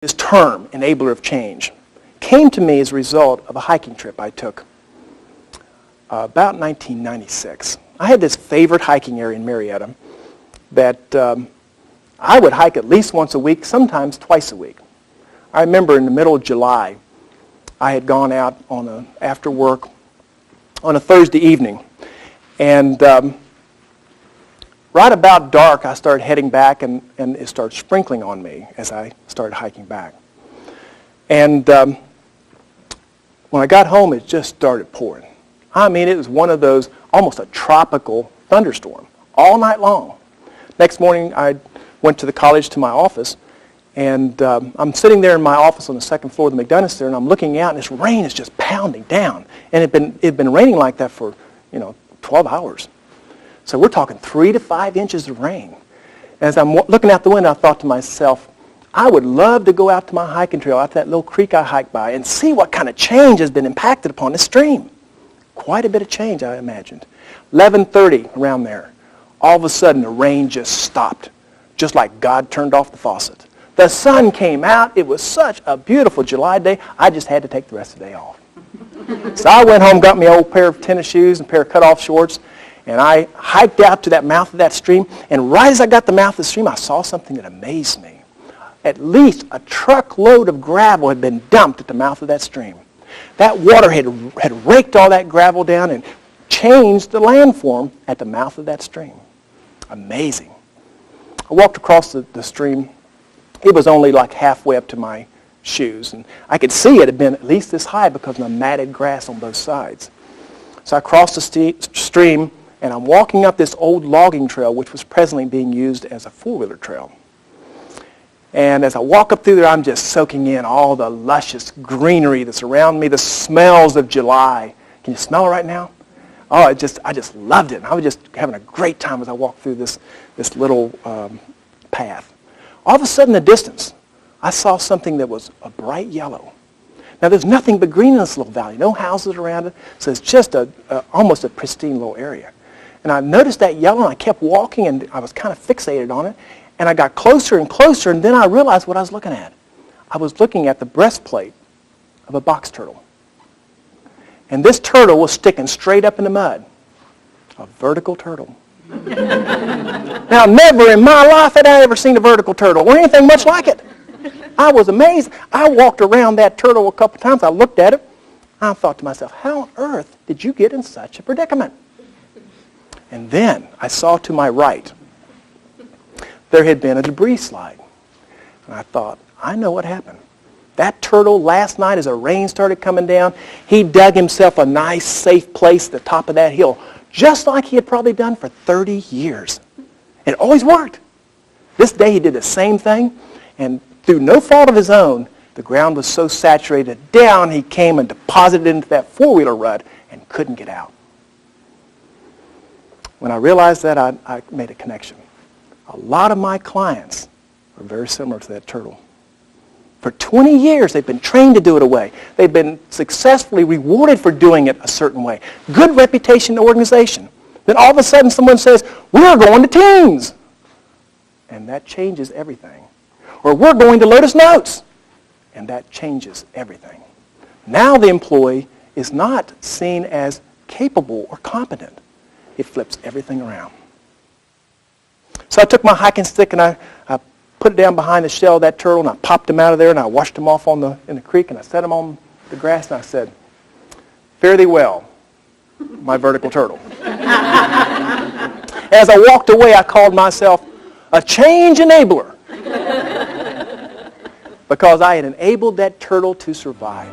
This term, enabler of change, came to me as a result of a hiking trip I took about 1996. I had this favorite hiking area in Marietta that I would hike at least once a week, sometimes twice a week. I remember in the middle of July, I had gone out on after work on a Thursday evening, and right about dark, I started heading back, and it started sprinkling on me as I started hiking back. And when I got home, it just started pouring. I mean, it was one of those, almost a tropical thunderstorm, all night long. Next morning, I went to the college to my office, and I'm sitting there in my office on the second floor of the McDonough there, and I'm looking out, and this rain is just pounding down. And it'd been raining like that for, 12 hours. So we're talking 3 to 5 inches of rain. As I'm looking out the window, I thought to myself, I would love to go out to my hiking trail, out to that little creek I hiked by, and see what kind of change has been impacted upon this stream. Quite a bit of change, I imagined. 11:30, around there, all of a sudden the rain just stopped, just like God turned off the faucet. The sun came out. It was such a beautiful July day, I just had to take the rest of the day off. So I went home, got me an old pair of tennis shoes and a pair of cut-off shorts, and I hiked out to that mouth of that stream, and right as I got to the mouth of the stream, I saw something that amazed me. At least a truckload of gravel had been dumped at the mouth of that stream. That water had raked all that gravel down and changed the landform at the mouth of that stream. Amazing. I walked across the stream. It was only like halfway up to my shoes, and I could see it had been at least this high because of the matted grass on both sides. So I crossed the stream, and I'm walking up this old logging trail, which was presently being used as a four-wheeler trail. And as I walk up through there, I'm just soaking in all the luscious greenery that's around me, the smells of July. Can you smell it right now? Oh, I just loved it. And I was just having a great time as I walked through this little path. All of a sudden, in the distance, I saw something that was a bright yellow. Now, there's nothing but green in this little valley, no houses around it, so it's just almost a pristine little area. And I noticed that yellow, and I kept walking, and I was kind of fixated on it. And I got closer and closer, and then I realized what I was looking at. I was looking at the breastplate of a box turtle. And this turtle was sticking straight up in the mud. A vertical turtle. Now, never in my life had I ever seen a vertical turtle or anything much like it. I was amazed. I walked around that turtle a couple times. I looked at it. I thought to myself, how on earth did you get in such a predicament? And then I saw to my right, there had been a debris slide. And I thought, I know what happened. That turtle last night as the rain started coming down, he dug himself a nice safe place at the top of that hill, just like he had probably done for 30 years. And it always worked. This day he did the same thing, and through no fault of his own, the ground was so saturated, down he came and deposited into that four-wheeler rut and couldn't get out. When I realized that, I made a connection. A lot of my clients are very similar to that turtle. For 20 years, they've been trained to do it a way. They've been successfully rewarded for doing it a certain way. Good reputation in the organization. Then all of a sudden someone says, we're going to Teams. And that changes everything. Or we're going to Lotus Notes. And that changes everything. Now the employee is not seen as capable or competent. It flips everything around. So I took my hiking stick and I put it down behind the shell of that turtle, and I popped him out of there, and I washed him off in the creek, and I set him on the grass, and I said, fare thee well, my vertical turtle. As I walked away, I called myself a change enabler because I had enabled that turtle to survive.